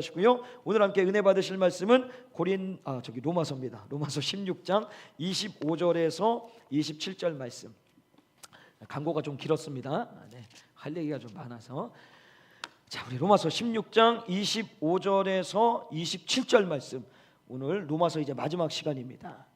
시고요. 오늘 함께 은혜 받으실 말씀은 로마서입니다. 로마서 16장 25절에서 27절 말씀. 강고가 좀 길었습니다. 할 얘기가 좀 많아서. 자, 우리 로마서 16장 25절에서 27절 말씀. 오늘 로마서 이제 마지막 시간입니다.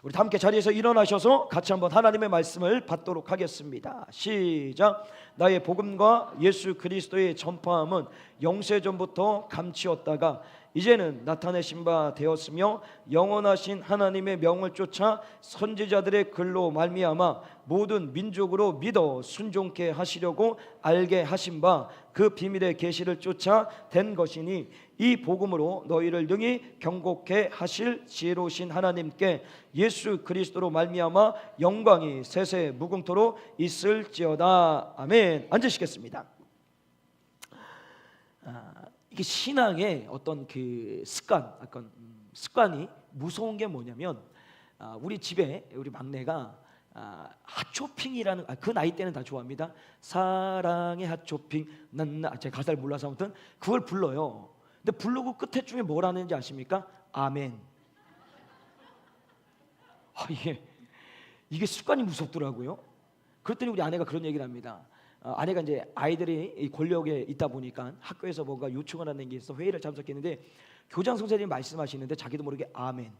우리 다 함께 자리에서 일어나셔서 같이 한번 하나님의 말씀을 받도록 하겠습니다. 시작. 나의 복음과 예수 그리스도의 전파함은 영세전부터 감추었다가 이제는 나타내신 바 되었으며 영원하신 하나님의 명을 쫓아 선지자들의 글로 말미암아 모든 민족으로 믿어 순종케 하시려고 알게 하신 바 그 비밀의 계시를 쫓아 된 것이니 이 복음으로 너희를 능히 경고케 하실 지혜로우신 하나님께 예수 그리스도로 말미암아 영광이 세세 무궁토록 있을지어다. 아멘. 앉으시겠습니다. 이게 신앙의 어떤 그 습관이 무서운 게 뭐냐면, 우리 집에 우리 막내가 핫쇼핑이라는 그 나이 때는 다 좋아합니다. 사랑의 핫쇼핑 제가 가사를 몰라서 아무튼 그걸 불러요. 근데 부르고 끝에 중에 뭘 하는지 아십니까? 아멘. 이게 습관이 무섭더라고요. 그랬더니 우리 아내가 그런 얘기를 합니다. 아내가 이제 아이들이 이 권력에 있다 보니까 학교에서 뭔가 요청을 하는 게 있어 회의를 참석했는데 교장 선생님이 말씀하시는데 자기도 모르게 아멘.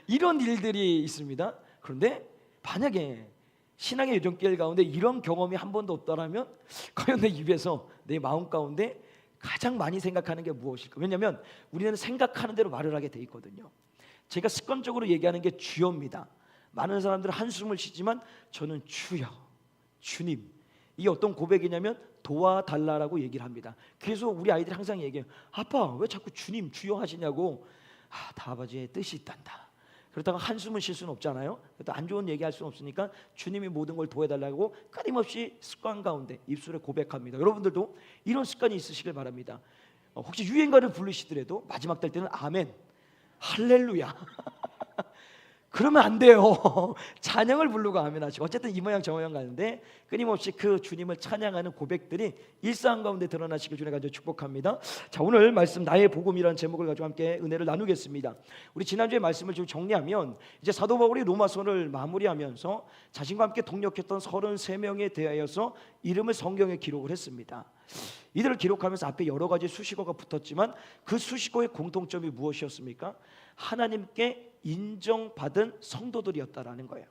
이런 일들이 있습니다. 그런데 만약에 신앙의 요정길 가운데 이런 경험이 한 번도 없다라면 과연 내 입에서 내 마음 가운데 가장 많이 생각하는 게 무엇일까? 왜냐하면 우리는 생각하는 대로 말을 하게 돼 있거든요. 제가 습관적으로 얘기하는 게 주여입니다. 많은 사람들은 한숨을 쉬지만 저는 주여, 주님. 이게 어떤 고백이냐면 도와달라라고 얘기를 합니다. 그래서 우리 아이들이 항상 얘기해요. 아빠 왜 자꾸 주님 주여 하시냐고. 다 아버지의 뜻이 있단다. 그렇다고 한숨을 쉴 수는 없잖아요. 또 안 좋은 얘기할 수는 없으니까 주님이 모든 걸 도와달라고 끊임없이 습관 가운데 입술에 고백합니다. 여러분들도 이런 습관이 있으시길 바랍니다. 혹시 유행가를 부르시더라도 마지막 될 때는 아멘, 할렐루야 그러면 안 돼요. 찬양을 부르고 아멘 하시고 어쨌든 이 모양 저 모양 가는데 끊임없이 그 주님을 찬양하는 고백들이 일상 가운데 드러나시길 주님 가지고 축복합니다. 자, 오늘 말씀 나의 복음이라는 제목을 가지고 함께 은혜를 나누겠습니다. 우리 지난주에 말씀을 좀 정리하면 이제 사도 바울이 로마서를 마무리하면서 자신과 함께 동역했던 33명에 대하여서 이름을 성경에 기록을 했습니다. 이들을 기록하면서 앞에 여러 가지 수식어가 붙었지만 그 수식어의 공통점이 무엇이었습니까? 하나님께 인정받은 성도들이었다라는 거예요.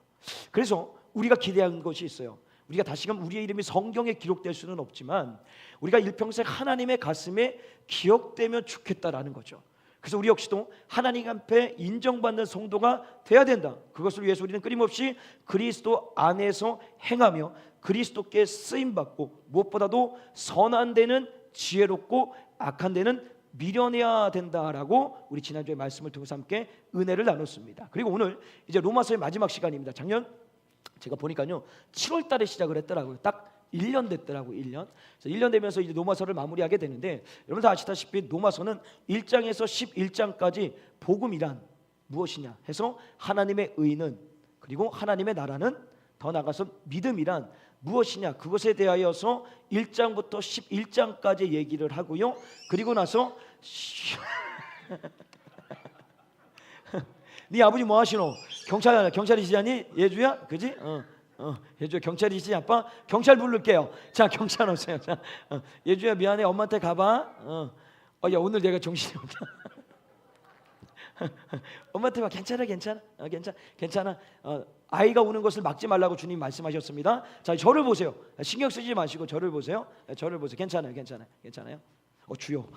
그래서 우리가 기대하는 것이 있어요. 우리가 다시금 우리의 이름이 성경에 기록될 수는 없지만 우리가 일평생 하나님의 가슴에 기억되면 좋겠다라는 거죠. 그래서 우리 역시도 하나님 앞에 인정받는 성도가 돼야 된다. 그것을 위해서 우리는 끊임없이 그리스도 안에서 행하며 그리스도께 쓰임받고 무엇보다도 선한 데는 지혜롭고 악한 데는 미련해야 된다라고 우리 지난주에 말씀을 통해서 함께 은혜를 나눴습니다. 그리고 오늘 이제 로마서의 마지막 시간입니다. 작년 제가 보니까요 7월 달에 시작을 했더라고요. 딱 1년 됐더라고요. 1년. 그래서 1년 되면서 이제 로마서를 마무리하게 되는데 여러분 다 아시다시피 로마서는 1장에서 11장까지 복음이란 무엇이냐 해서 하나님의 의는 그리고 하나님의 나라는 더 나아가서 믿음이란 무엇이냐 그것에 대하여서 1장부터 11장까지 얘기를 하고요. 그리고 나서 네 아버지 뭐 하시노? 경찰이시자니? 예주야? 그지? 예주야 경찰이시지 아빠? 경찰 부를게요. 자 경찰 오세요. 자, 예주야 미안해 엄마한테 가봐. 야 오늘 내가 정신이 없다. 엄마한테 봐. 괜찮아. 아이가 우는 것을 막지 말라고 주님 말씀하셨습니다. 자 저를 보세요. 신경 쓰지 마시고 저를 보세요. 괜찮아요. 주여.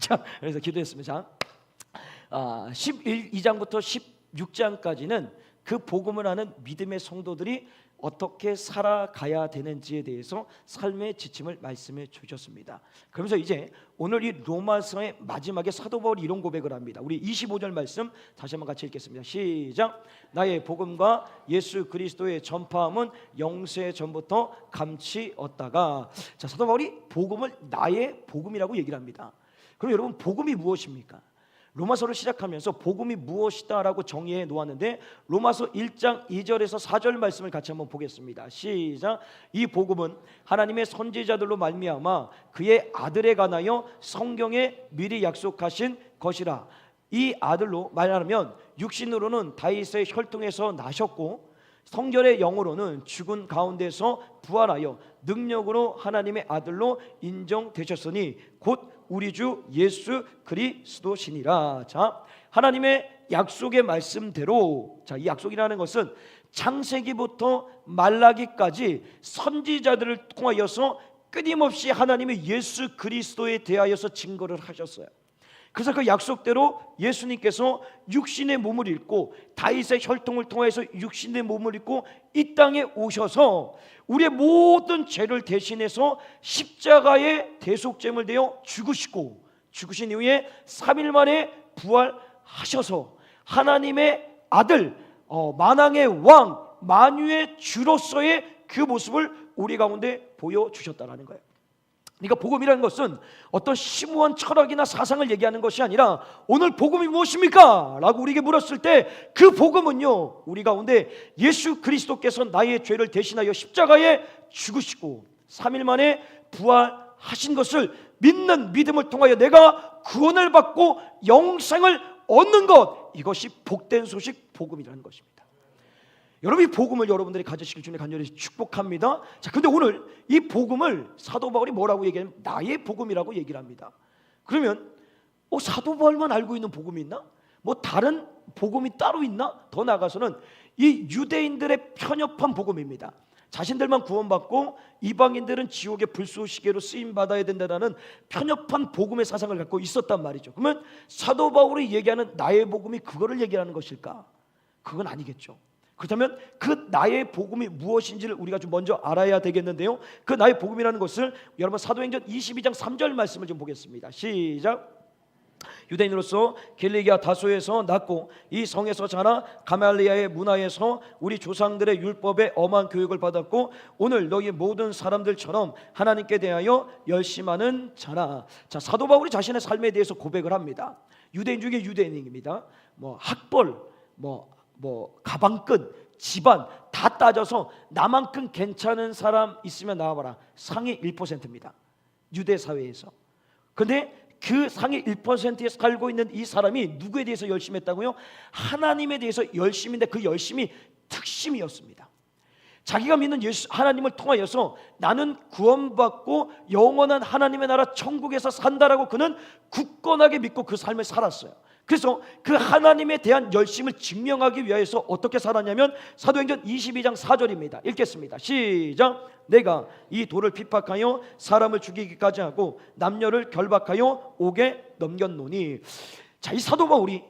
자 그래서 기도했습니다. 자 12장부터 16장까지는 그 복음을 하는 믿음의 성도들이 어떻게 살아가야 되는지에 대해서 삶의 지침을 말씀해 주셨습니다. 그러면서 이제 오늘 이 로마서의 마지막에 사도 바울이 이런 고백을 합니다. 우리 25절 말씀 다시 한번 같이 읽겠습니다. 시작. 나의 복음과 예수 그리스도의 전파함은 영세 전부터 감추었다가. 자, 사도 바울이 복음을 나의 복음이라고 얘기를 합니다. 그럼 여러분 복음이 무엇입니까? 로마서를 시작하면서 복음이 무엇이다라고 정의해 놓았는데 로마서 1장 2절에서 4절 말씀을 같이 한번 보겠습니다. 시작. 이 복음은 하나님의 선지자들로 말미암아 그의 아들에 관하여 성경에 미리 약속하신 것이라. 이 아들로 말하면 육신으로는 다윗의 혈통에서 나셨고 성결의 영으로는 죽은 가운데서 부활하여 능력으로 하나님의 아들로 인정되셨으니 곧 우리 주 예수 그리스도시니라. 자, 하나님의 약속의 말씀대로, 자, 이 약속이라는 것은 창세기부터 말라기까지 선지자들을 통하여서 끊임없이 하나님의 예수 그리스도에 대하여서 증거를 하셨어요. 그래서 그 약속대로 예수님께서 육신의 몸을 입고 다윗의 혈통을 통해서 육신의 몸을 입고 이 땅에 오셔서 우리의 모든 죄를 대신해서 십자가의 대속제물 되어 죽으시고 죽으신 이후에 3일 만에 부활하셔서 하나님의 아들, 만왕의 왕, 만유의 주로서의 그 모습을 우리 가운데 보여주셨다는 거예요. 그러니까 복음이라는 것은 어떤 심오한 철학이나 사상을 얘기하는 것이 아니라 오늘 복음이 무엇입니까? 라고 우리에게 물었을 때 그 복음은요, 우리 가운데 예수 그리스도께서 나의 죄를 대신하여 십자가에 죽으시고 3일 만에 부활하신 것을 믿는 믿음을 통하여 내가 구원을 받고 영생을 얻는 것, 이것이 복된 소식 복음이라는 것입니다. 여러분, 이 복음을 여러분들이 가지시길 주님의 간절히 축복합니다. 자, 근데 오늘 이 복음을 사도 바울이 뭐라고 얘기하냐면 나의 복음이라고 얘기를 합니다. 그러면 사도 바울만 알고 있는 복음이 있나? 뭐 다른 복음이 따로 있나? 더 나아가서는 이 유대인들의 편협한 복음입니다. 자신들만 구원받고 이방인들은 지옥의 불쏘시개로 쓰임받아야 된다는 편협한 복음의 사상을 갖고 있었단 말이죠. 그러면 사도 바울이 얘기하는 나의 복음이 그거를 얘기하는 것일까? 그건 아니겠죠. 그렇다면 그 나의 복음이 무엇인지를 우리가 좀 먼저 알아야 되겠는데요, 그 나의 복음이라는 것을 여러분 사도행전 22장 3절 말씀을 좀 보겠습니다. 시작. 유대인으로서 길리기아 다소에서 낳고 이 성에서 자라 가말리아의 문화에서 우리 조상들의 율법에 엄한 교육을 받았고 오늘 너희 모든 사람들처럼 하나님께 대하여 열심하는 자라. 자, 사도 바울이 자신의 삶에 대해서 고백을 합니다. 유대인 중에 유대인입니다. 학벌, 가방끈, 집안 다 따져서 나만큼 괜찮은 사람 있으면 나와봐라. 상위 1%입니다. 유대 사회에서. 근데 그 상위 1%에 살고 있는 이 사람이 누구에 대해서 열심히 했다고요? 하나님에 대해서 열심인데 그 열심이 특심이었습니다. 자기가 믿는 예수 하나님을 통하여서 나는 구원받고 영원한 하나님의 나라 천국에서 산다라고 그는 굳건하게 믿고 그 삶을 살았어요. 그래서 그 하나님에 대한 열심을 증명하기 위해서 어떻게 살았냐면 사도행전 22장 4절입니다. 읽겠습니다. 시작. 내가 이 돌을 핍박하여 사람을 죽이기까지 하고 남녀를 결박하여 옥에 넘겼노니. 자, 이 사도 바울이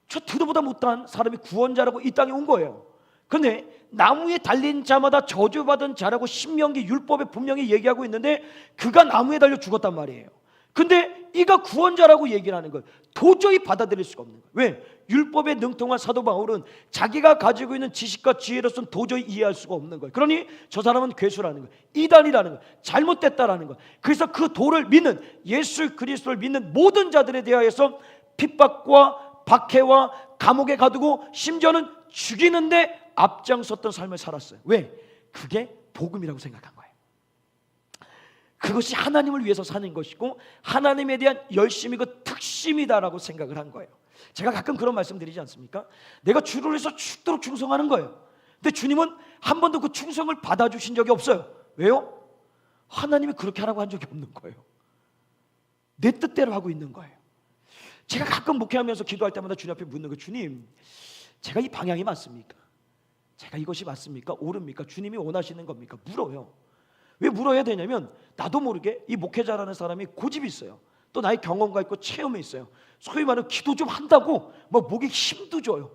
저 들어보다 못한 사람이 구원자라고 이 땅에 온 거예요. 그런데 나무에 달린 자마다 저주받은 자라고 신명기 율법에 분명히 얘기하고 있는데 그가 나무에 달려 죽었단 말이에요. 근데 이가 구원자라고 얘기를 하는 거예요. 도저히 받아들일 수가 없는 거예요. 왜? 율법에 능통한 사도 바울은 자기가 가지고 있는 지식과 지혜로서는 도저히 이해할 수가 없는 거예요. 그러니 저 사람은 괴수라는 거예요. 이단이라는 거예요. 잘못됐다라는 거예요. 그래서 그 도를 믿는 예수 그리스도를 믿는 모든 자들에 대하여서 핍박과 박해와 감옥에 가두고 심지어는 죽이는데 앞장섰던 삶을 살았어요. 왜? 그게 복음이라고 생각한 거예요. 그것이 하나님을 위해서 사는 것이고 하나님에 대한 열심이고 특심이다라고 생각을 한 거예요. 제가 가끔 그런 말씀 드리지 않습니까? 내가 주를 위해서 죽도록 충성하는 거예요. 근데 주님은 한 번도 그 충성을 받아주신 적이 없어요. 왜요? 하나님이 그렇게 하라고 한 적이 없는 거예요. 내 뜻대로 하고 있는 거예요. 제가 가끔 목회하면서 기도할 때마다 주님 앞에 묻는 거예요. 주님, 제가 이 방향이 맞습니까? 제가 이것이 맞습니까? 옳습니까? 주님이 원하시는 겁니까? 물어요. 왜 물어야 되냐면 나도 모르게 이 목회자라는 사람이 고집이 있어요. 또 나의 경험과 있고 체험이 있어요. 소위 말하면 기도 좀 한다고 목에 힘도 줘요.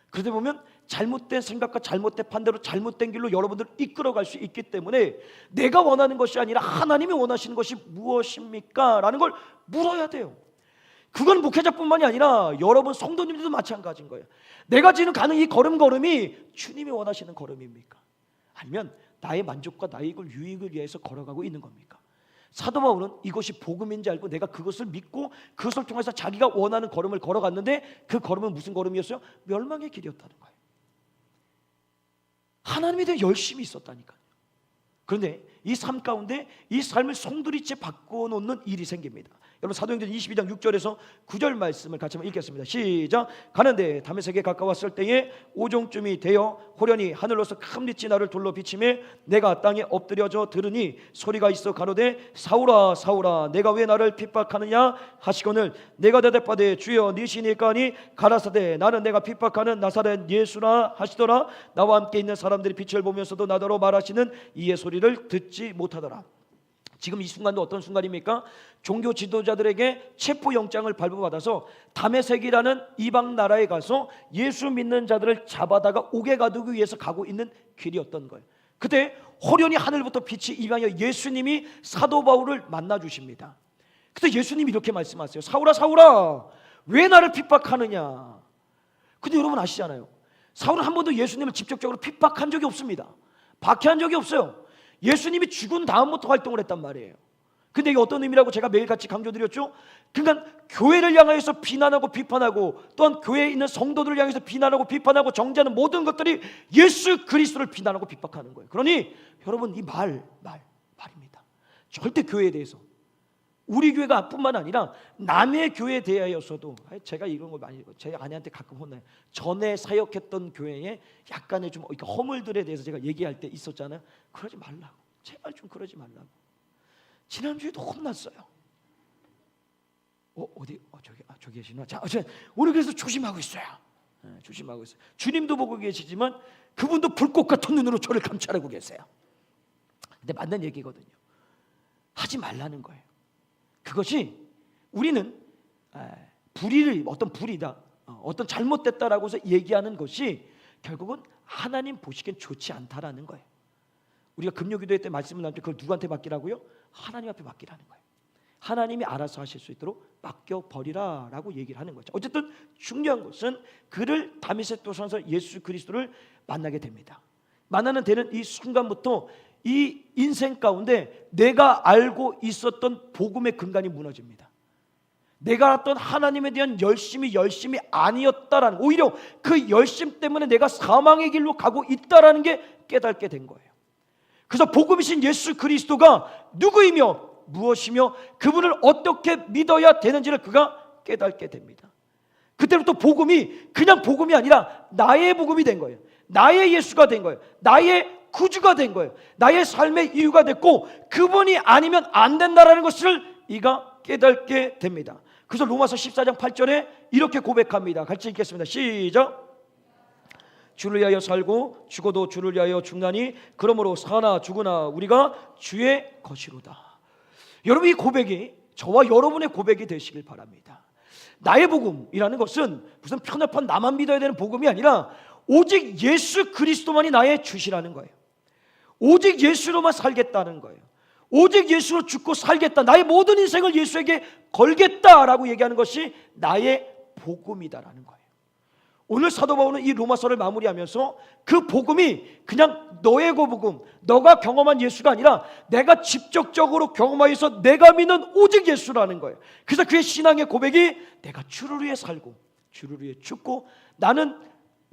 그러다 보면 잘못된 생각과 잘못된 판단으로 잘못된 길로 여러분들을 이끌어갈 수 있기 때문에 내가 원하는 것이 아니라 하나님이 원하시는 것이 무엇입니까? 라는 걸 물어야 돼요. 그건 목회자뿐만이 아니라 여러분 성도님들도 마찬가지인 거예요. 내가 지금 가는 이 걸음걸음이 주님이 원하시는 걸음입니까? 아니면 나의 만족과 나의 유익을 위해서 걸어가고 있는 겁니까? 사도 바울은 이것이 복음인지 알고 내가 그것을 믿고 그것을 통해서 자기가 원하는 걸음을 걸어갔는데 그 걸음은 무슨 걸음이었어요? 멸망의 길이었다는 거예요. 하나님에 대한 열심이 있었다니까요. 그런데 이 삶 가운데 이 삶을 송두리째 바꿔놓는 일이 생깁니다. 여러분 사도행전 22장 6절에서 9절 말씀을 같이 한번 읽겠습니다. 시작. 가는데 다메섹에 가까웠을 때에 오종쯤이 되어 호련히 하늘로서 큰 빛이 나를 둘러 비치매 내가 땅에 엎드려져 들으니 소리가 있어 가로되 사울아 사울아 내가 왜 나를 핍박하느냐 하시거늘 내가 대답하되 주여 니시니까 하니 가라사대 나는 내가 핍박하는 나사렛 예수라 하시더라. 나와 함께 있는 사람들이 빛을 보면서도 나더러 말하시는 이의 소리를 듣지 못하더라. 지금 이 순간도 어떤 순간입니까? 종교 지도자들에게 체포영장을 발부받아서 다메섹이라는 이방 나라에 가서 예수 믿는 자들을 잡아다가 옥에 가두기 위해서 가고 있는 길이었던 거예요. 그때 호련히 하늘부터 빛이 임하여 예수님이 사도 바울을 만나 주십니다. 그때 예수님이 이렇게 말씀하세요. 사울아 사울아 왜 나를 핍박하느냐. 근데 여러분 아시잖아요. 사울은 한 번도 예수님을 직접적으로 핍박한 적이 없습니다. 박해한 적이 없어요. 예수님이 죽은 다음부터 활동을 했단 말이에요. 근데 이게 어떤 의미라고 제가 매일같이 강조드렸죠? 그러니까 교회를 향해서 비난하고 비판하고 또한 교회에 있는 성도들을 향해서 비난하고 비판하고 정죄하는 모든 것들이 예수 그리스도를 비난하고 비판하는 거예요. 그러니 여러분 이 말입니다. 절대 교회에 대해서 우리 교회가 뿐만 아니라 남의 교회에 대하여서도 제가 이런 걸 많이 제 아내한테 가끔 혼나요. 전에 사역했던 교회에 약간의 좀 허물들에 대해서 제가 얘기할 때 있었잖아요. 그러지 말라고. 제발 좀 그러지 말라고. 지난주에도 혼났어요. 저기 계시나? 자, 우리 그래서 조심하고 있어요. 조심하고 있어요. 주님도 보고 계시지만 그분도 불꽃 같은 눈으로 저를 감찰하고 계세요. 근데 맞는 얘기거든요. 하지 말라는 거예요. 그것이 우리는 불의를 어떤 불이다, 어떤 잘못됐다라고 해서 얘기하는 것이 결국은 하나님 보시기엔 좋지 않다라는 거예요. 우리가 금요기도회 때 말씀을 나눌 때 그걸 누구한테 맡기라고요? 하나님 앞에 맡기라는 거예요. 하나님이 알아서 하실 수 있도록 맡겨버리라라고 얘기를 하는 거죠. 어쨌든 중요한 것은 그를 다메섹 도상에서 예수 그리스도를 만나게 됩니다. 만나는 되는 이 순간부터 이 인생 가운데 내가 알고 있었던 복음의 근간이 무너집니다. 내가 알았던 하나님에 대한 열심이 아니었다라는, 오히려 그 열심 때문에 내가 사망의 길로 가고 있다라는 게 깨닫게 된 거예요. 그래서 복음이신 예수 그리스도가 누구이며 무엇이며 그분을 어떻게 믿어야 되는지를 그가 깨닫게 됩니다. 그때부터 복음이 그냥 복음이 아니라 나의 복음이 된 거예요. 나의 예수가 된 거예요. 나의 구주가 된 거예요. 나의 삶의 이유가 됐고 그분이 아니면 안 된다라는 것을 이가 깨닫게 됩니다. 그래서 로마서 14장 8절에 이렇게 고백합니다. 같이 읽겠습니다. 시작. 주를 위하여 살고 죽어도 주를 위하여 죽나니 그러므로 사나 죽으나 우리가 주의 것이로다. 여러분 이 고백이 저와 여러분의 고백이 되시길 바랍니다. 나의 복음이라는 것은 무슨 편협한 나만 믿어야 되는 복음이 아니라 오직 예수 그리스도만이 나의 주시라는 거예요. 오직 예수로만 살겠다는 거예요. 오직 예수로 죽고 살겠다. 나의 모든 인생을 예수에게 걸겠다라고 얘기하는 것이 나의 복음이다라는 거예요. 오늘 사도 바울은 이 로마서를 마무리하면서 그 복음이 그냥 너의 복음, 너가 경험한 예수가 아니라 내가 직접적으로 경험하여서 내가 믿는 오직 예수라는 거예요. 그래서 그의 신앙의 고백이 내가 주를 위해 살고 주를 위해 죽고 나는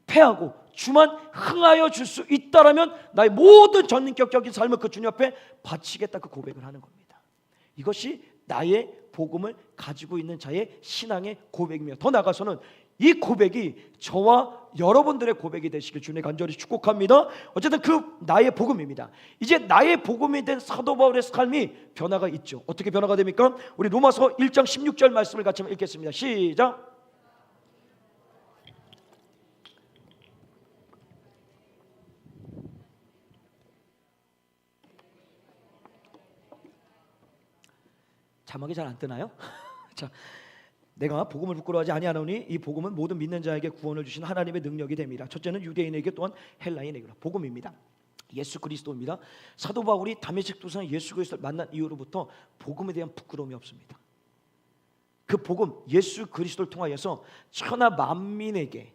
패하고 주만 흥하여 줄 수 있다라면 나의 모든 전인격적인 삶을 그 주님 앞에 바치겠다, 그 고백을 하는 겁니다. 이것이 나의 복음을 가지고 있는 자의 신앙의 고백이며, 더 나아가서는 이 고백이 저와 여러분들의 고백이 되시길 주님의 간절히 축복합니다. 어쨌든 그 나의 복음입니다. 이제 나의 복음이 된 사도 바울의 삶이 변화가 있죠. 어떻게 변화가 됩니까? 우리 로마서 1장 16절 말씀을 같이 한번 읽겠습니다. 시작. 자막이 잘 안 뜨나요? 자, 내가 복음을 부끄러워하지 아니하노니 이 복음은 모든 믿는 자에게 구원을 주신 하나님의 능력이 됩니다. 첫째는 유대인에게 또한 헬라인에게 복음입니다. 예수 그리스도입니다. 사도 바울이 다메섹 도상에 예수 그리스도를 만난 이후로부터 복음에 대한 부끄러움이 없습니다. 그 복음 예수 그리스도를 통하여서 천하 만민에게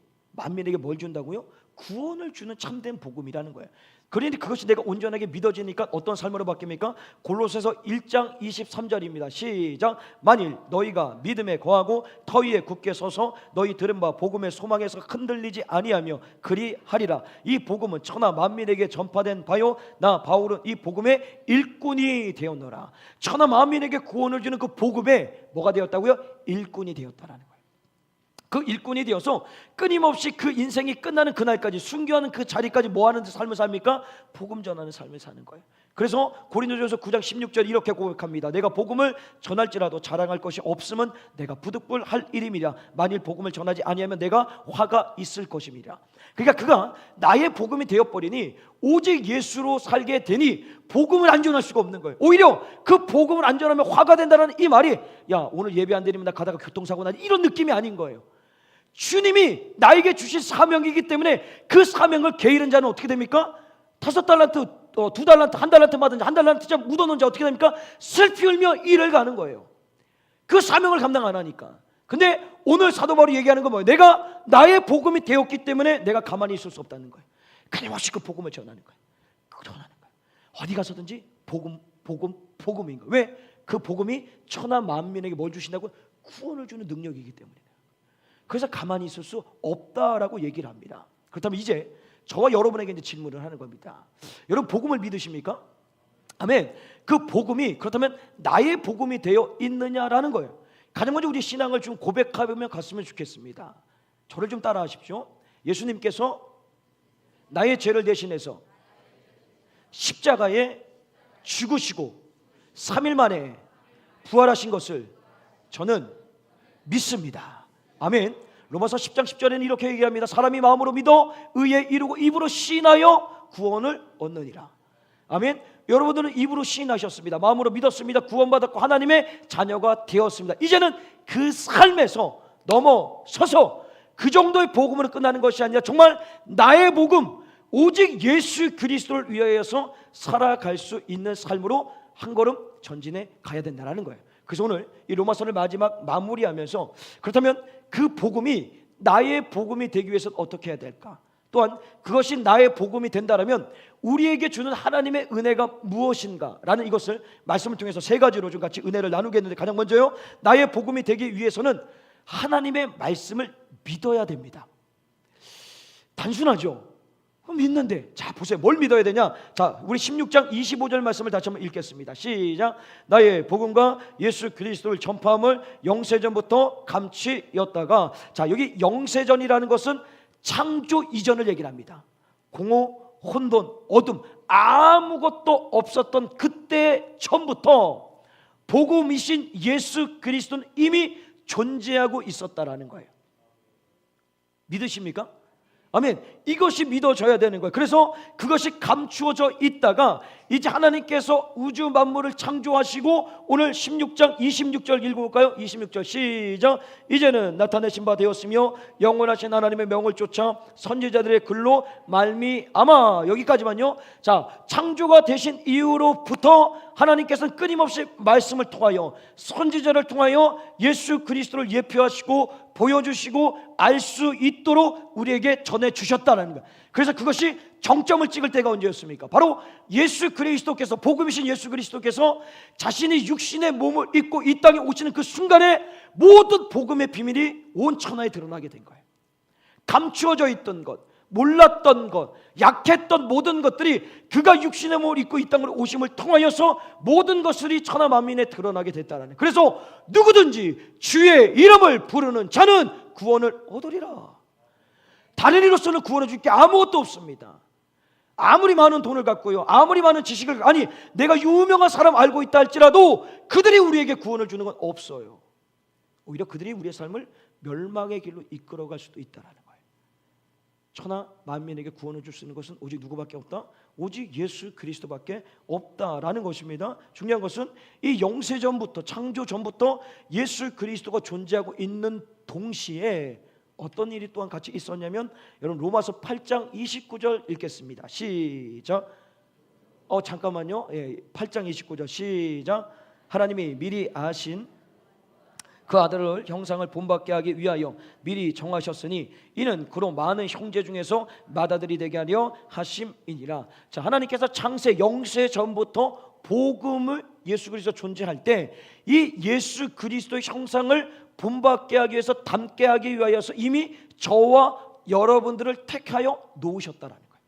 뭘 준다고요? 구원을 주는 참된 복음이라는 거예요. 그런데 그것이 내가 온전하게 믿어지니까 어떤 삶으로 바뀝니까? 골로새서 1장 23절입니다. 시작. 만일 너희가 믿음에 거하고 터 위에 굳게 서서 너희 들은 바 복음의 소망에서 흔들리지 아니하며 그리하리라. 이 복음은 천하 만민에게 전파된 바요 나 바울은 이 복음의 일꾼이 되었노라. 천하 만민에게 구원을 주는 그 복음에 뭐가 되었다고요? 일꾼이 되었다라는 거예요. 그 일꾼이 되어서 끊임없이 그 인생이 끝나는 그날까지 순교하는 그 자리까지 뭐하는 삶을 삽니까? 복음 전하는 삶을 사는 거예요. 그래서 고린도전서 9장 16절 이렇게 고백합니다. 내가 복음을 전할지라도 자랑할 것이 없으면 내가 부득불할 일임이라. 만일 복음을 전하지 아니하면 내가 화가 있을 것임이라. 그러니까 그가 나의 복음이 되어버리니 오직 예수로 살게 되니 복음을 안 전할 수가 없는 거예요. 오히려 그 복음을 안 전하면 화가 된다는 이 말이 야 오늘 예배 안 드리면 나 가다가 교통사고 나지 이런 느낌이 아닌 거예요. 주님이 나에게 주신 사명이기 때문에 그 사명을 게으른 자는 어떻게 됩니까? 5달란트, 2달란트, 1달란트 받은 자, 1달란트 묻어놓은 자 어떻게 됩니까? 슬피 울며 일을 가는 거예요. 그 사명을 감당 안 하니까. 근데 오늘 사도 바울이 얘기하는 건 뭐예요? 내가 나의 복음이 되었기 때문에 내가 가만히 있을 수 없다는 거예요. 끊임없이 그 복음을 전하는 거예요. 전하는 거예요. 어디 가서든지 복음인 거예요. 왜? 그 복음이 천하 만민에게 뭘 주신다고? 구원을 주는 능력이기 때문이에요. 그래서 가만히 있을 수 없다라고 얘기를 합니다. 그렇다면 이제 저와 여러분에게 이제 질문을 하는 겁니다. 여러분 복음을 믿으십니까? 아멘. 그 복음이 그렇다면 나의 복음이 되어 있느냐라는 거예요. 가장 먼저 우리 신앙을 좀 고백하며 갔으면 좋겠습니다. 저를 좀 따라하십시오. 예수님께서 나의 죄를 대신해서 십자가에 죽으시고 3일 만에 부활하신 것을 저는 믿습니다. 아멘. 로마서 10장 10절에는 이렇게 얘기합니다. 사람이 마음으로 믿어 의에 이르고 입으로 시인하여 구원을 얻느니라. 아멘. 여러분들은 입으로 시인하셨습니다. 마음으로 믿었습니다. 구원받았고 하나님의 자녀가 되었습니다. 이제는 그 삶에서 넘어서서 그 정도의 복음으로 끝나는 것이 아니라 정말 나의 복음 오직 예수 그리스도를 위하여서 살아갈 수 있는 삶으로 한 걸음 전진해 가야 된다는 거예요. 그래서 오늘 이 로마서를 마지막 마무리하면서 그렇다면 그 복음이 나의 복음이 되기 위해서는 어떻게 해야 될까? 또한 그것이 나의 복음이 된다면 우리에게 주는 하나님의 은혜가 무엇인가? 라는 이것을 말씀을 통해서 세 가지로 좀 같이 은혜를 나누겠는데 가장 먼저요, 나의 복음이 되기 위해서는 하나님의 말씀을 믿어야 됩니다. 단순하죠? 믿는데 자 보세요. 뭘 믿어야 되냐? 자 우리 16장 25절 말씀을 다시 한번 읽겠습니다. 시작. 나의 복음과 예수 그리스도를 전파함을 영세전부터 감치였다가, 자 여기 영세전이라는 것은 창조 이전을 얘기를 합니다. 공허, 혼돈, 어둠 아무것도 없었던 그때 전부터 복음이신 예수 그리스도는 이미 존재하고 있었다라는 거예요. 믿으십니까? 아멘. 이것이 믿어져야 되는 거예요. 그래서 그것이 감추어져 있다가 이제 하나님께서 우주 만물을 창조하시고 오늘 16장 26절 읽어볼까요? 26절 시작. 이제는 나타내신 바 되었으며 영원하신 하나님의 명을 쫓아 선지자들의 글로 말미암아, 여기까지만요. 자 창조가 되신 이후로부터 하나님께서는 끊임없이 말씀을 통하여 선지자를 통하여 예수 그리스도를 예표하시고 보여주시고 알 수 있도록 우리에게 전해주셨다는 거예요. 그래서 그것이 정점을 찍을 때가 언제였습니까? 바로 예수 그리스도께서, 복음이신 예수 그리스도께서 자신이 육신의 몸을 입고 이 땅에 오시는 그 순간에 모든 복음의 비밀이 온 천하에 드러나게 된 거예요. 감추어져 있던 것, 몰랐던 것, 약했던 모든 것들이 그가 육신의 몸을 입고 이 땅으로 오심을 통하여서 모든 것들이 천하 만민에 드러나게 됐다는 거예요. 그래서 누구든지 주의 이름을 부르는 자는 구원을 얻으리라. 다른 이로서는 구원해 줄 게 아무것도 없습니다. 아무리 많은 돈을 갖고요, 아무리 많은 지식을, 아니 내가 유명한 사람 알고 있다 할지라도 그들이 우리에게 구원을 주는 건 없어요. 오히려 그들이 우리의 삶을 멸망의 길로 이끌어갈 수도 있다는 거예요. 천하 만민에게 구원을 줄 수 있는 것은 오직 누구밖에 없다? 오직 예수 그리스도밖에 없다라는 것입니다. 중요한 것은 이 영세전부터, 창조 전부터 예수 그리스도가 존재하고 있는 동시에 어떤 일이 또한 같이 있었냐면, 여러분 로마서 8장 29절 읽겠습니다. 시작. 잠깐만요. 8장 29절 시작. 하나님이 미리 아신 그 아들을 형상을 본받게 하기 위하여 미리 정하셨으니 이는 그로 많은 형제 중에서 맏아들이 되게 하려 하심이니라. 자, 하나님께서 창세 영세 전부터 복음을 예수 그리스도 존재할 때 이 예수 그리스도의 형상을 본받게 하기 위해서 닮게 하기 위하여서 이미 저와 여러분들을 택하여 놓으셨다라는 거예요.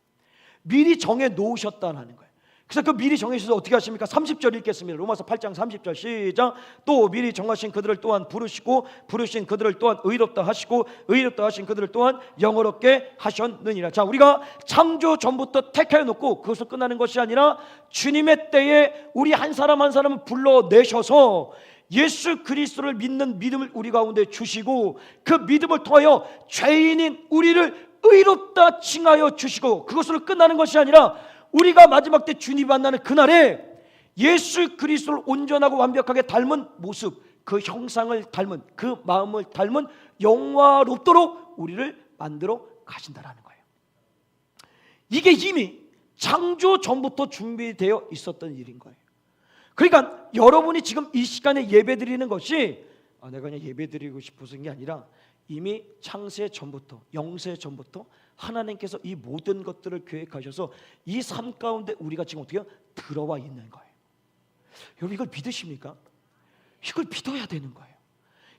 미리 정해 놓으셨다라는 거예요. 그래서 그 미리 정해주셔서 어떻게 하십니까? 30절 읽겠습니다. 로마서 8장 30절 시작. 또 미리 정하신 그들을 또한 부르시고 부르신 그들을 또한 의롭다 하시고 의롭다 하신 그들을 또한 영어롭게 하셨느니라. 자, 우리가 창조 전부터 택하여 놓고 그것을 끝나는 것이 아니라 주님의 때에 우리 한 사람 한 사람을 불러내셔서 예수 그리스도를 믿는 믿음을 우리 가운데 주시고 그 믿음을 통하여 죄인인 우리를 의롭다 칭하여 주시고 그것으로 끝나는 것이 아니라 우리가 마지막 때 주님 만나는 그날에 예수 그리스도를 온전하고 완벽하게 닮은 모습, 그 형상을 닮은, 그 마음을 닮은 영화롭도록 우리를 만들어 가신다라는 거예요. 이게 이미 창조 전부터 준비되어 있었던 일인 거예요. 그러니까 여러분이 지금 이 시간에 예배드리는 것이 내가 그냥 예배드리고 싶어서 게 아니라 이미 창세 전부터, 영세 전부터 하나님께서 이 모든 것들을 계획하셔서 이 삶 가운데 우리가 지금 어떻게 들어와 있는 거예요. 여러분 이걸 믿으십니까? 이걸 믿어야 되는 거예요.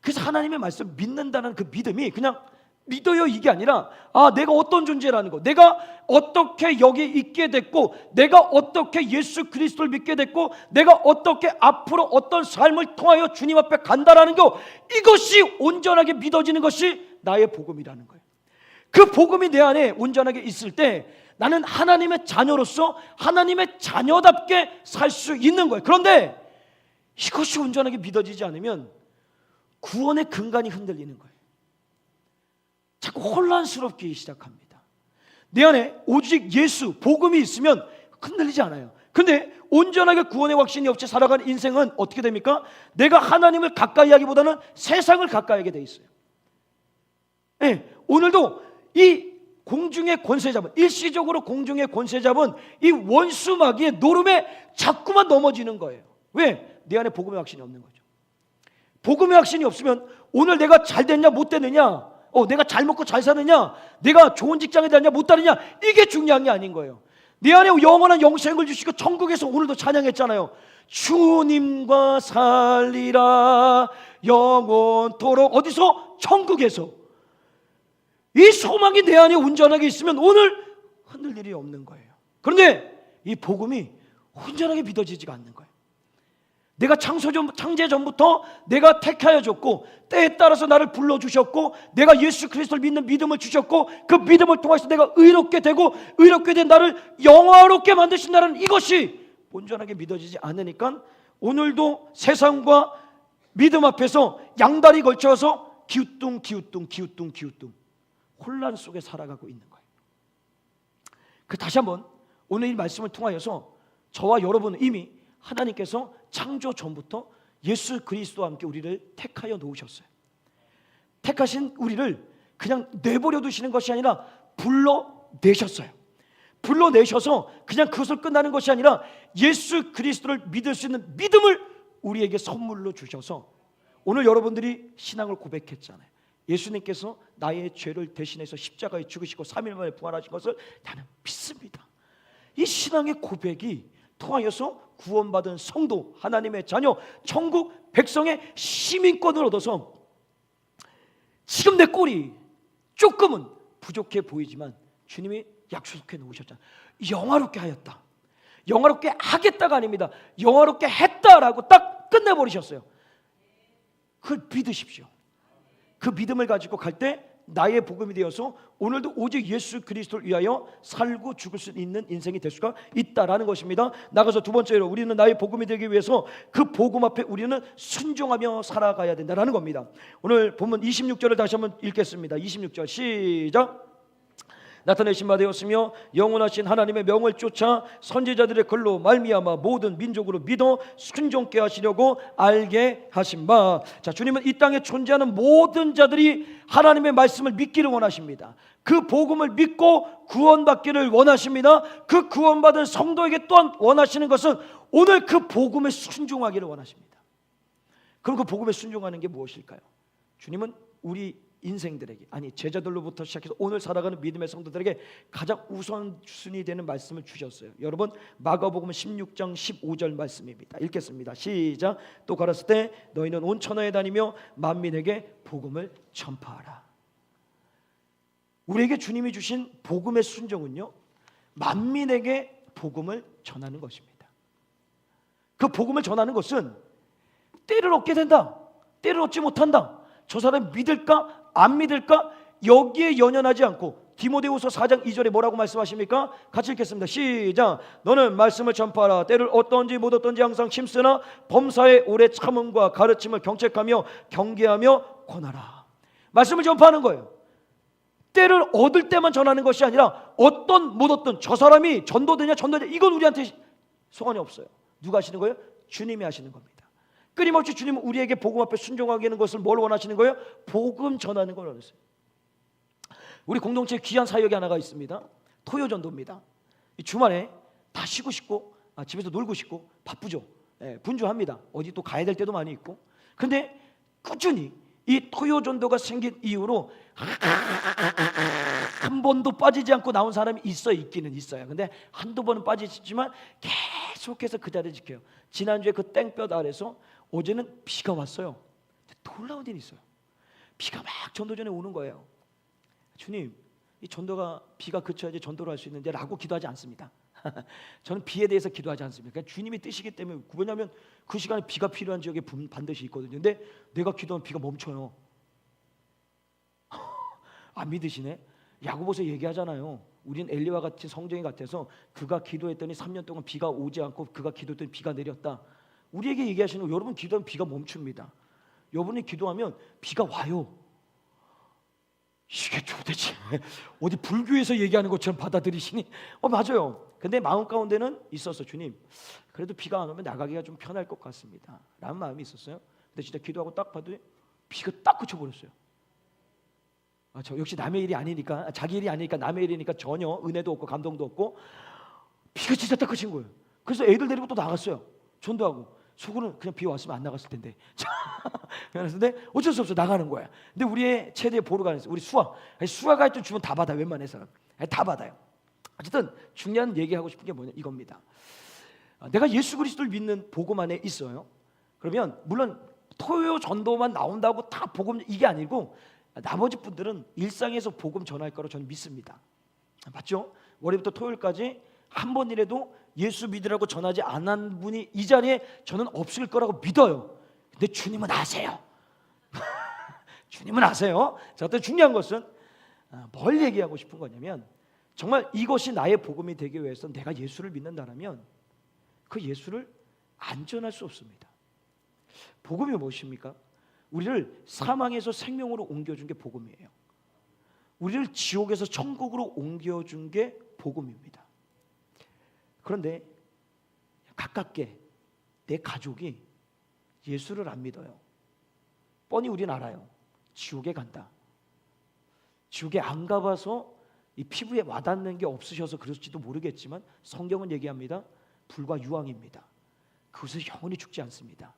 그래서 하나님의 말씀 믿는다는 그 믿음이 그냥 믿어요 이게 아니라 내가 어떤 존재라는 거, 내가 어떻게 여기 있게 됐고, 내가 어떻게 예수 그리스도를 믿게 됐고, 내가 어떻게 앞으로 어떤 삶을 통하여 주님 앞에 간다라는 거, 이것이 온전하게 믿어지는 것이 나의 복음이라는 거예요. 그 복음이 내 안에 온전하게 있을 때 나는 하나님의 자녀로서 하나님의 자녀답게 살 수 있는 거예요. 그런데 이것이 온전하게 믿어지지 않으면 구원의 근간이 흔들리는 거예요. 자꾸 혼란스럽기 시작합니다. 내 안에 오직 예수, 복음이 있으면 흔들리지 않아요. 근데 온전하게 구원의 확신이 없이 살아가는 인생은 어떻게 됩니까? 내가 하나님을 가까이 하기보다는 세상을 가까이 하게 돼 있어요. 네, 오늘도 이 공중의 권세 잡은, 일시적으로 공중의 권세 잡은 이 원수마귀의 노름에 자꾸만 넘어지는 거예요. 왜? 내 안에 복음의 확신이 없는 거죠. 복음의 확신이 없으면 오늘 내가 잘 됐냐 못 됐느냐, 내가 잘 먹고 잘 사느냐, 내가 좋은 직장에 다니냐 못 다니냐, 이게 중요한 게 아닌 거예요. 내 안에 영원한 영생을 주시고 천국에서 오늘도 찬양했잖아요. 주님과 살리라 영원토록. 어디서? 천국에서. 이 소망이 내 안에 온전하게 있으면 오늘 흔들 일이 없는 거예요. 그런데 이 복음이 온전하게 믿어지지가 않는 거예요. 내가 창제 전부터 내가 택하여 줬고 때에 따라서 나를 불러주셨고 내가 예수 그리스도를 믿는 믿음을 주셨고 그 믿음을 통해서 내가 의롭게 되고 의롭게 된 나를 영화롭게 만드신다는 이것이 온전하게 믿어지지 않으니까 오늘도 세상과 믿음 앞에서 양다리 걸쳐서 기우뚱 혼란 속에 살아가고 있는 거예요. 다시 한번 오늘 이 말씀을 통하여서 저와 여러분은 이미 하나님께서 창조 전부터 예수 그리스도와 함께 우리를 택하여 놓으셨어요. 택하신 우리를 그냥 내버려 두시는 것이 아니라 불러내셨어요. 불러내셔서 그냥 그것을 끝나는 것이 아니라 예수 그리스도를 믿을 수 있는 믿음을 우리에게 선물로 주셔서 오늘 여러분들이 신앙을 고백했잖아요. 예수님께서 나의 죄를 대신해서 십자가에 죽으시고 3일 만에 부활하신 것을 나는 믿습니다. 이 신앙의 고백이 통하여서 구원받은 성도, 하나님의 자녀, 천국 백성의 시민권을 얻어서 지금 내 꼴이 조금은 부족해 보이지만 주님이 약속해 놓으셨잖아요. 영화롭게 하였다. 영화롭게 하겠다가 아닙니다. 영화롭게 했다라고 딱 끝내버리셨어요. 그걸 믿으십시오. 그 믿음을 가지고 갈 때 나의 복음이 되어서 오늘도 오직 예수 그리스도를 위하여 살고 죽을 수 있는 인생이 될 수가 있다라는 것입니다. 나가서 두 번째로 우리는 나의 복음이 되기 위해서 그 복음 앞에 우리는 순종하며 살아가야 된다라는 겁니다. 오늘 본문 26절을 다시 한번 읽겠습니다. 26절 시작. 나타내신 바 되었으며 영원하신 하나님의 명을 쫓아 선지자들의 글로 말미암아 모든 민족으로 믿어 순종케 하시려고 알게 하신 바. 자, 주님은 이 땅에 존재하는 모든 자들이 하나님의 말씀을 믿기를 원하십니다. 그 복음을 믿고 구원받기를 원하십니다. 그 구원받은 성도에게 또한 원하시는 것은 오늘 그 복음에 순종하기를 원하십니다. 그럼 그 복음에 순종하는 게 무엇일까요? 주님은 우리 인생들에게, 아니 제자들로부터 시작해서 오늘 살아가는 믿음의 성도들에게 가장 우선순위 되는 말씀을 주셨어요. 여러분, 마가복음 16장 15절 말씀입니다. 읽겠습니다. 시작. 또 가라사대 때 너희는 온 천하에 다니며 만민에게 복음을 전파하라. 우리에게 주님이 주신 복음의 순종은요, 만민에게 복음을 전하는 것입니다. 그 복음을 전하는 것은 때를 얻게 된다, 때를 얻지 못한다, 저 사람이 믿을까 안 믿을까 여기에 연연하지 않고, 디모데후서 4장 2절에 뭐라고 말씀하십니까? 같이 읽겠습니다. 시작. 너는 말씀을 전파하라. 때를 얻든지 못 얻든지 항상 힘쓰나 범사에 오래 참음과 가르침을 경책하며 경계하며 권하라. 말씀을 전파하는 거예요. 때를 얻을 때만 전하는 것이 아니라 어떤 못 얻든 저 사람이 전도되냐 전도되냐 이건 우리한테 소관이 없어요. 누가 하시는 거예요? 주님이 하시는 겁니다. 끊임없이 주님은 우리에게 복음 앞에 순종하게 하는 것을 뭘 원하시는 거예요? 복음 전하는 걸 원하세요. 우리 공동체에 귀한 사역이 하나가 있습니다. 토요전도입니다. 주말에 다 쉬고 싶고 집에서 놀고 싶고 바쁘죠. 분주합니다. 어디 또 가야 될 때도 많이 있고. 근데 꾸준히 이 토요전도가 생긴 이후로 한 번도 빠지지 않고 나온 사람이 있기는 있어요. 근데 한두 번은 빠지지만 계속해서 그 자리를 지켜요. 지난주에 그 땡볕 아래서 어제는 비가 왔어요. 놀라운 일이 있어요. 비가 막 전도전에 오는 거예요. 주님, 이 전도가 비가 그쳐야지 전도를 할 수 있는데 라고 기도하지 않습니다. 저는 비에 대해서 기도하지 않습니다. 그러니까 주님이 뜻이기 때문에. 왜냐하면 그 시간에 비가 필요한 지역에 반드시 있거든요. 근데 내가 기도하면 비가 멈춰요. 안 믿으시네? 야고보서 얘기하잖아요. 우린 엘리와 같은 성정이 같아서 그가 기도했더니 3년 동안 비가 오지 않고 그가 기도했더니 비가 내렸다. 우리에게 얘기하시는 거, 여러분 기도하면 비가 멈춥니다. 여러분이 기도하면 비가 와요. 이게 도대체 어디 불교에서 얘기하는 것처럼 받아들이시니? 맞아요. 근데 마음 가운데는 있었어. 주님, 그래도 비가 안 오면 나가기가 좀 편할 것 같습니다 라는 마음이 있었어요. 근데 진짜 기도하고 딱 봐도 비가 딱 그쳐버렸어요. 저 역시 남의 일이 아니니까, 자기 일이 아니니까 남의 일이니까 전혀 은혜도 없고 감동도 없고 비가 진짜 딱 그친 거예요. 그래서 애들 데리고 또 나갔어요. 전도하고. 속으로는 그냥 비 왔으면 안 나갔을 텐데. 그런데 어쩔 수 없어 나가는 거야. 근데 우리의 최대 보루가 있어요. 우리 수아가 하여튼 주면 다 받아. 웬만해서는 다 받아요. 어쨌든 중요한 얘기하고 싶은 게 뭐냐 이겁니다. 내가 예수 그리스도를 믿는 복음 안에 있어요. 그러면 물론 토요 전도만 나온다고 다 복음 이게 아니고 나머지 분들은 일상에서 복음 전할 거라고 저는 믿습니다. 맞죠? 월요일부터 토요일까지 한 번이라도 예수 믿으라고 전하지 않은 분이 이 자리에 저는 없을 거라고 믿어요. 근데 주님은 아세요. 주님은 아세요. 자, 어떤 중요한 것은 뭘 얘기하고 싶은 거냐면, 정말 이것이 나의 복음이 되기 위해서 내가 예수를 믿는다면 그 예수를 안 전할 수 없습니다. 복음이 무엇입니까? 우리를 사망에서 생명으로 옮겨준 게 복음이에요. 우리를 지옥에서 천국으로 옮겨준 게 복음입니다. 그런데 가깝게 내 가족이 예수를 안 믿어요. 뻔히 우린 알아요. 지옥에 간다. 지옥에 안 가봐서 이 피부에 와닿는 게 없으셔서 그럴지도 모르겠지만 성경은 얘기합니다. 불과 유황입니다. 그것은 영원히 죽지 않습니다.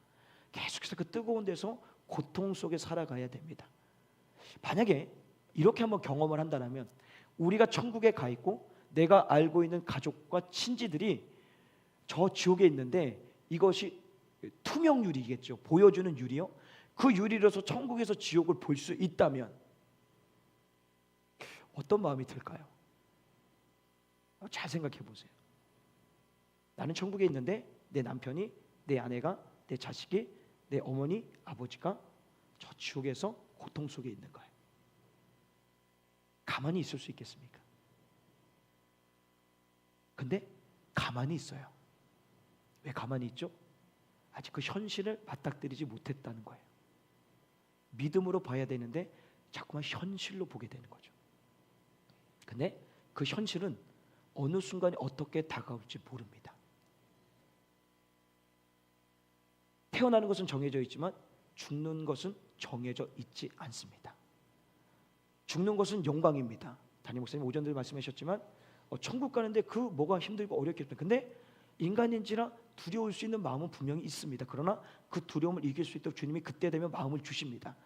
계속해서 그 뜨거운 데서 고통 속에 살아가야 됩니다. 만약에 이렇게 한번 경험을 한다면, 우리가 천국에 가 있고 내가 알고 있는 가족과 친지들이 저 지옥에 있는데 이것이 투명 유리겠죠. 보여주는 유리요. 그 유리로서 천국에서 지옥을 볼 수 있다면 어떤 마음이 들까요? 잘 생각해 보세요. 나는 천국에 있는데 내 남편이, 내 아내가, 내 자식이, 내 어머니, 아버지가 저 지옥에서 고통 속에 있는 거예요. 가만히 있을 수 있겠습니까? 근데 가만히 있어요. 왜 가만히 있죠? 아직 그 현실을 맞닥뜨리지 못했다는 거예요. 믿음으로 봐야 되는데 자꾸만 현실로 보게 되는 거죠. 근데 그 현실은 어느 순간에 어떻게 다가올지 모릅니다. 태어나는 것은 정해져 있지만 죽는 것은 정해져 있지 않습니다. 죽는 것은 영광입니다. 담임 목사님 오전에 말씀하셨지만 천국 가는데 그 뭐가 힘들고 어렵겠다. 근데 인간인지라 두려울 수 있는 마음은 분명히 있습니다. 그러나 그 두려움을 이길 수 있도록 주님이 그때 되면 마음을 주십니다.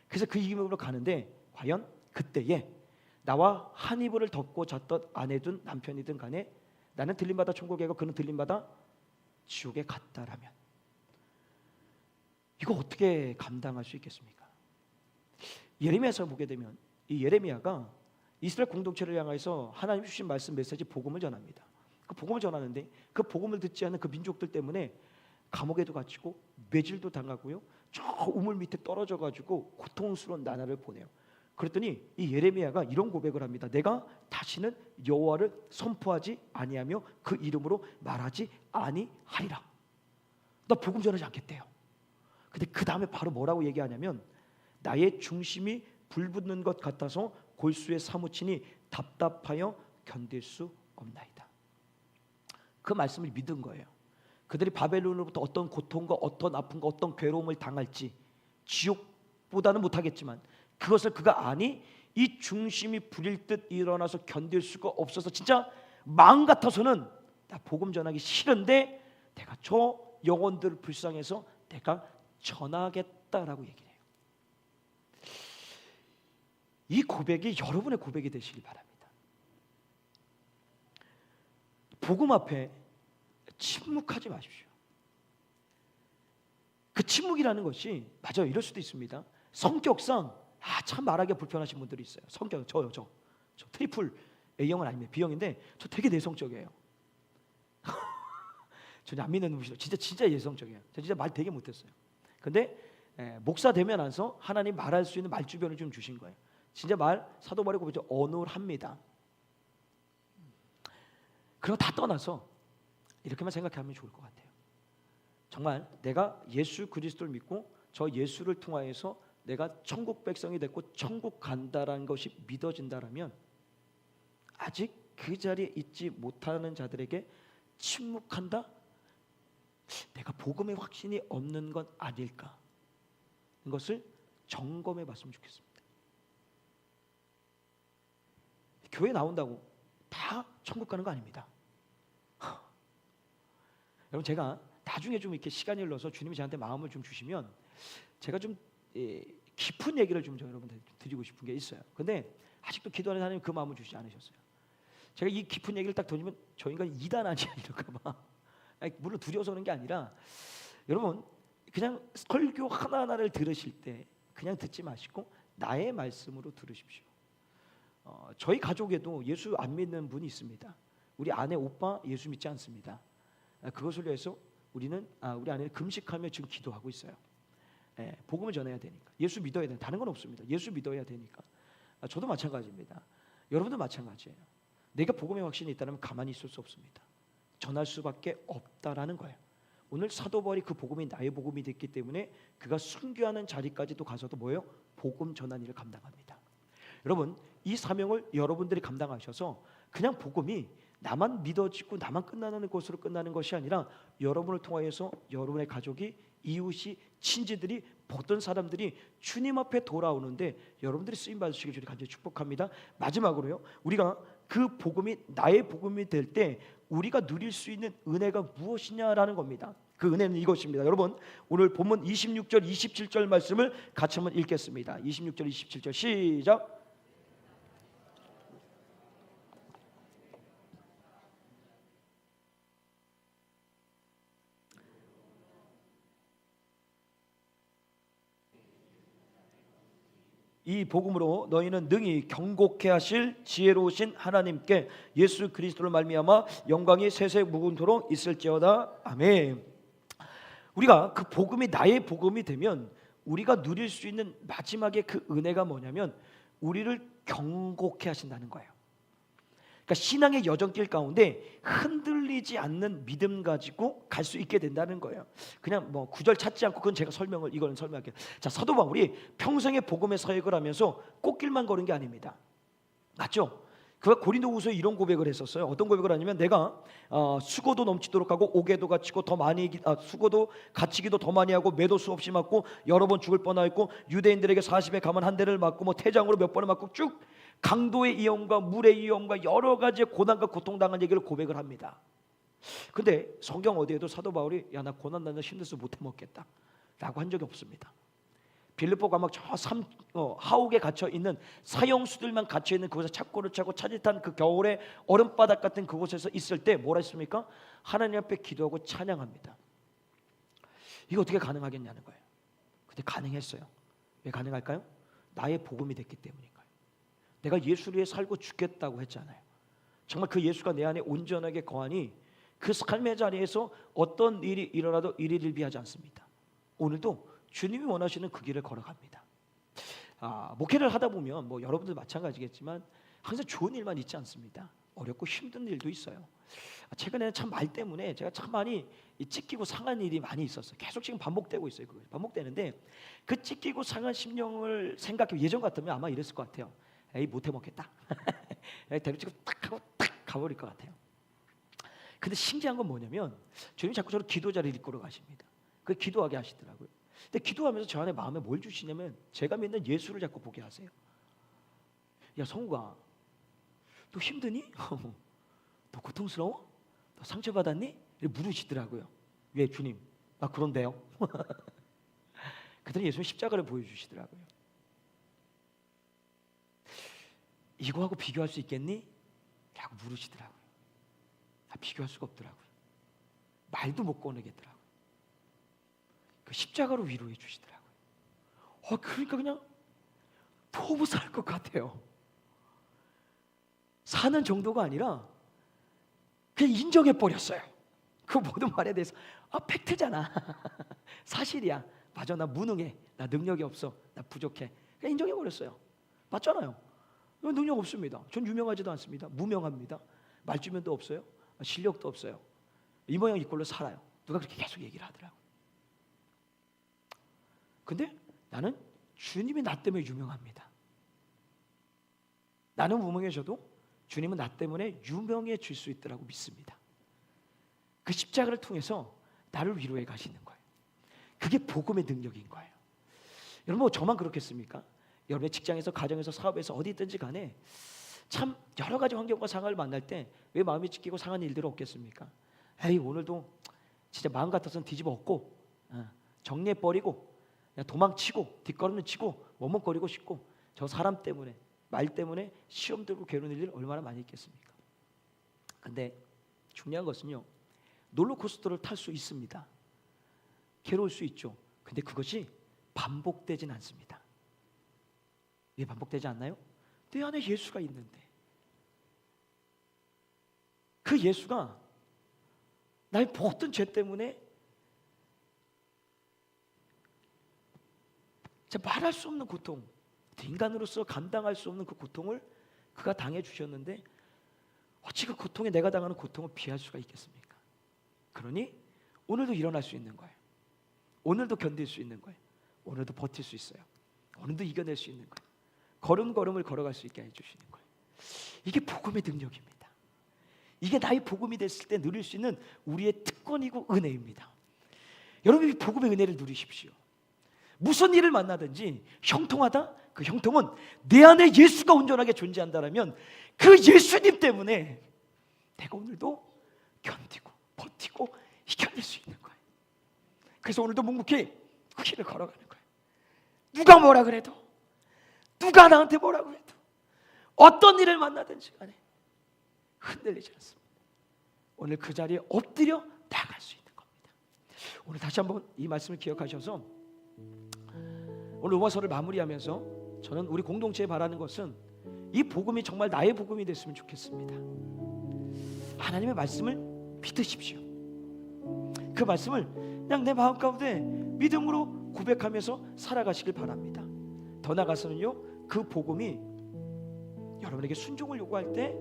그래서 그 길로 가는데 과연 그때에 나와 한 이불을 덮고 잤던 아내든 남편이든 간에 나는 들림받아 천국에 가고 그는 들림받아 지옥에 갔다라면 이거 어떻게 감당할 수 있겠습니까? 예레미야서 보게 되면 이 예레미야가 이스라엘 공동체를 향해서 하나님 주신 말씀 메시지 복음을 전합니다. 그 복음을 전하는데 그 복음을 듣지 않는 그 민족들 때문에 감옥에도 갇히고 매질도 당하고요. 저 우물 밑에 떨어져 가지고 고통스러운 나날을 보내요. 그랬더니 이 예레미야가 이런 고백을 합니다. 내가 다시는 여호와를 선포하지 아니하며 그 이름으로 말하지 아니하리라. 나 복음 전하지 않겠대요. 근데 그 다음에 바로 뭐라고 얘기하냐면 나의 중심이 불붙는 것 같아서 골수에 사무치니 답답하여 견딜 수 없나이다. 그 말씀을 믿은 거예요. 그들이 바벨론으로부터 어떤 고통과 어떤 아픔과 어떤 괴로움을 당할지 지옥보다는 못하겠지만 그것을 그가 아니 이 중심이 불일 듯 일어나서 견딜 수가 없어서 진짜 마음 같아서는 나 복음 전하기 싫은데 내가 저 영혼들을 불쌍해서 내가 전하겠다라고 얘기해요. 이 고백이 여러분의 고백이 되시길 바랍니다. 복음 앞에 침묵하지 마십시오. 그 침묵이라는 것이 맞아요. 이럴 수도 있습니다. 성격상 참 말하기가 불편하신 분들이 있어요. 성격 저 트리플 A형은 아닙니다. B형인데 저 되게 내성적이에요. 전혀 안 믿는 분이시죠. 진짜 예성적이에요. 저 진짜 말 되게 못했어요. 근데 목사 되면 나서 하나님 말할 수 있는 말 주변을 좀 주신 거예요. 진짜 사도 바리고 보죠. 어눌합니다. 그런 거 다 떠나서 이렇게만 생각하면 좋을 것 같아요. 정말 내가 예수 그리스도를 믿고 저 예수를 통하여서 내가 천국 백성이 됐고 천국 간다라는 것이 믿어진다라면 아직 그 자리에 있지 못하는 자들에게 침묵한다? 내가 복음의 확신이 없는 건 아닐까? 이것을 점검해 봤으면 좋겠습니다. 교회 나온다고 다 천국 가는 거 아닙니다. 여러분 제가 나중에 좀 이렇게 시간이 흘러서 주님이 저한테 마음을 좀 주시면 제가 좀 깊은 얘기를 좀 여러분들 드리고 싶은 게 있어요. 근데 아직도 기도하는 하나님 그 마음을 주시지 않으셨어요. 제가 이 깊은 얘기를 딱 던지면 저 인간 이단 아니야 이럴까봐. 물론 두려워서 그런 게 아니라 여러분 그냥 설교 하나하나를 들으실 때 그냥 듣지 마시고 나의 말씀으로 들으십시오. 저희 가족에도 예수 안 믿는 분이 있습니다. 우리 아내 오빠 예수 믿지 않습니다. 그것을 위해서 우리 아내는 금식하며 지금 기도하고 있어요. 복음을 전해야 되니까 예수 믿어야 돼. 다른 건 없습니다. 예수 믿어야 되니까. 저도 마찬가지입니다. 여러분도 마찬가지예요. 내가 복음의 확신이 있다면 가만히 있을 수 없습니다. 전할 수밖에 없다라는 거예요. 오늘 사도 바울이 그 복음이 나의 복음이 됐기 때문에 그가 순교하는 자리까지도 가서도 뭐예요? 복음 전한 일을 감당합니다. 여러분 이 사명을 여러분들이 감당하셔서 그냥 복음이 나만 믿어지고 나만 끝나는 것으로 끝나는 것이 아니라 여러분을 통하여서 여러분의 가족이 이웃이 친지들이 보던 사람들이 주님 앞에 돌아오는데 여러분들이 쓰임 받으시길 주님 간절히 축복합니다. 마지막으로요. 우리가 그 복음이 나의 복음이 될 때 우리가 누릴 수 있는 은혜가 무엇이냐라는 겁니다. 그 은혜는 이것입니다. 여러분 오늘 본문 26절 27절 말씀을 같이 한번 읽겠습니다. 26절 27절 시작. 이 복음으로 너희는 능히 경고케 하실 지혜로우신 하나님께 예수 그리스도를 말미암아 영광이 세세무궁토록 있을지어다. 아멘. 우리가 그 복음이 나의 복음이 되면 우리가 누릴 수 있는 마지막에 그 은혜가 뭐냐면 우리를 경고케 하신다는 거예요. 그러니까 신앙의 여정길 가운데 흔들리지 않는 믿음 가지고 갈 수 있게 된다는 거예요. 그냥 뭐 구절 찾지 않고 그건 제가 이거는 설명할게요. 자, 사도 바울이 평생의 복음의 사역을 하면서 꽃길만 걸은 게 아닙니다. 맞죠? 그가 고린도후서에 이런 고백을 했었어요. 어떤 고백을 하냐면 내가 수고도 넘치도록 하고 옥에도 갇히고 더 많이 수고도 갇히기도 더 많이 하고 매도 수없이 맞고 여러 번 죽을 뻔하였고 유대인들에게 40에 감한 한 대를 맞고 뭐 태장으로 몇 번을 맞고 쭉 강도의 위험과 물의 위험과 여러 가지의 고난과 고통당한 얘기를 고백을 합니다. 근데 성경 어디에도 사도 바울이 야 나 고난받는 힘들어서 못 해먹겠다 라고 한 적이 없습니다. 빌립보 감옥 저 하옥에 갇혀 있는 사형수들만 갇혀 있는 그곳에 착고를 차고 차짓한 그 겨울에 얼음바닥 같은 그곳에서 있을 때 뭐라 했습니까? 하나님 앞에 기도하고 찬양합니다. 이거 어떻게 가능하겠냐는 거예요. 근데 가능했어요. 왜 가능할까요? 나의 복음이 됐기 때문인가요? 내가 예수를 위해 살고 죽겠다고 했잖아요. 정말 그 예수가 내 안에 온전하게 거하니 그 삶의 자리에서 어떤 일이 일어나도 일일비하지 않습니다. 오늘도 주님이 원하시는 그 길을 걸어갑니다. 목회를 하다 보면 뭐 여러분들 마찬가지겠지만 항상 좋은 일만 있지 않습니다. 어렵고 힘든 일도 있어요. 최근에는 참 말 때문에 제가 참 많이 찢기고 상한 일이 많이 있었어요. 계속 지금 반복되고 있어요. 반복되는데 그 찢기고 상한 심령을 생각해 예전 같으면 아마 이랬을 것 같아요. 에이 못 해먹겠다. 데려치고 딱 하고 딱 가버릴 것 같아요. 근데 신기한 건 뭐냐면 주님이 자꾸 저를 기도 자리를 이끌어 가십니다. 그 기도하게 하시더라고요. 근데 기도하면서 저 안에 마음에 뭘 주시냐면 제가 믿는 예수를 자꾸 보게 하세요. 야 성우가 너 힘드니? 너 고통스러워? 너 상처받았니? 이렇게 물으시더라고요. 왜 주님? 나 그런데요. 그랬더니 예수님 십자가를 보여주시더라고요. 이거하고 비교할 수 있겠니? 라고 물으시더라고요. 비교할 수가 없더라고요. 말도 못 꺼내겠더라고요. 그 십자가로 위로해 주시더라고요. 그러니까 그냥 너무 살 것 같아요. 사는 정도가 아니라 그냥 인정해 버렸어요. 그 모든 말에 대해서 팩트잖아. 사실이야. 맞아, 나 무능해. 나 능력이 없어. 나 부족해. 그냥 인정해 버렸어요. 맞잖아요. 능력 없습니다. 전 유명하지도 않습니다. 무명합니다. 말주변도 없어요. 실력도 없어요. 이 모양 이 꼴로 살아요. 누가 그렇게 계속 얘기를 하더라고요. 근데 나는 주님이 나 때문에 유명합니다. 나는 무명해져도 주님은 나 때문에 유명해질 수 있다고 믿습니다. 그 십자가를 통해서 나를 위로해 가시는 거예요. 그게 복음의 능력인 거예요. 여러분 뭐 저만 그렇겠습니까? 여러분의 직장에서 가정에서 사업에서 어디 있든지 간에 참 여러 가지 환경과 상황을 만날 때 왜 마음이 찢기고 상한 일들이 없겠습니까? 에이 오늘도 진짜 마음 같아서는 뒤집어 엎고 정리해버리고 도망치고 뒷걸음질 치고 머뭇거리고 싶고 저 사람 때문에 말 때문에 시험 들고 괴로운 일이 얼마나 많이 있겠습니까? 근데 중요한 것은요, 롤러코스터를 탈 수 있습니다. 괴로울 수 있죠. 근데 그것이 반복되진 않습니다. 왜 반복되지 않나요? 내 안에 예수가 있는데 그 예수가 나의 모든 죄 때문에 말할 수 없는 고통, 인간으로서 감당할 수 없는 그 고통을 그가 당해 주셨는데 어찌 그 고통에 내가 당하는 고통을 피할 수가 있겠습니까? 그러니 오늘도 일어날 수 있는 거예요. 오늘도 견딜 수 있는 거예요. 오늘도 버틸 수 있어요. 오늘도 이겨낼 수 있는 거예요. 걸음걸음을 걸어갈 수 있게 해주시는 거예요. 이게 복음의 능력입니다. 이게 나의 복음이 됐을 때 누릴 수 있는 우리의 특권이고 은혜입니다. 여러분이 복음의 은혜를 누리십시오. 무슨 일을 만나든지 형통하다? 그 형통은 내 안에 예수가 온전하게 존재한다면 그 예수님 때문에 내가 오늘도 견디고 버티고 이겨낼 수 있는 거예요. 그래서 오늘도 묵묵히 그 길을 걸어가는 거예요. 누가 뭐라 그래도, 누가 나한테 뭐라고 해도, 어떤 일을 만나든지 간에 흔들리지 않습니다. 오늘 그 자리에 엎드려 나갈 수 있는 겁니다. 오늘 다시 한번 이 말씀을 기억하셔서 오늘 로마서를 마무리하면서 저는 우리 공동체에 바라는 것은 이 복음이 정말 나의 복음이 됐으면 좋겠습니다. 하나님의 말씀을 믿으십시오. 그 말씀을 그냥 내 마음 가운데 믿음으로 고백하면서 살아가시길 바랍니다. 더 나아가서는요, 그 복음이 여러분에게 순종을 요구할 때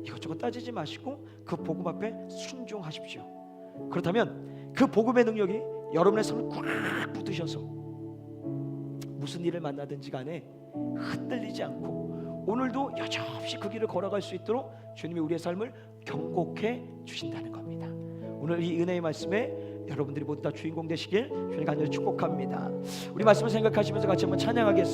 이것저것 따지지 마시고 그 복음 앞에 순종하십시오. 그렇다면 그 복음의 능력이 여러분의 삶을 꽉 붙으셔서 무슨 일을 만나든지 간에 흔들리지 않고 오늘도 여지없이 그 길을 걸어갈 수 있도록 주님이 우리의 삶을 경고해 주신다는 겁니다. 오늘 이 은혜의 말씀에 여러분들이 모두 다 주인공 되시길 주님 간절히 축복합니다. 우리 말씀을 생각하시면서 같이 한번 찬양하겠습니다.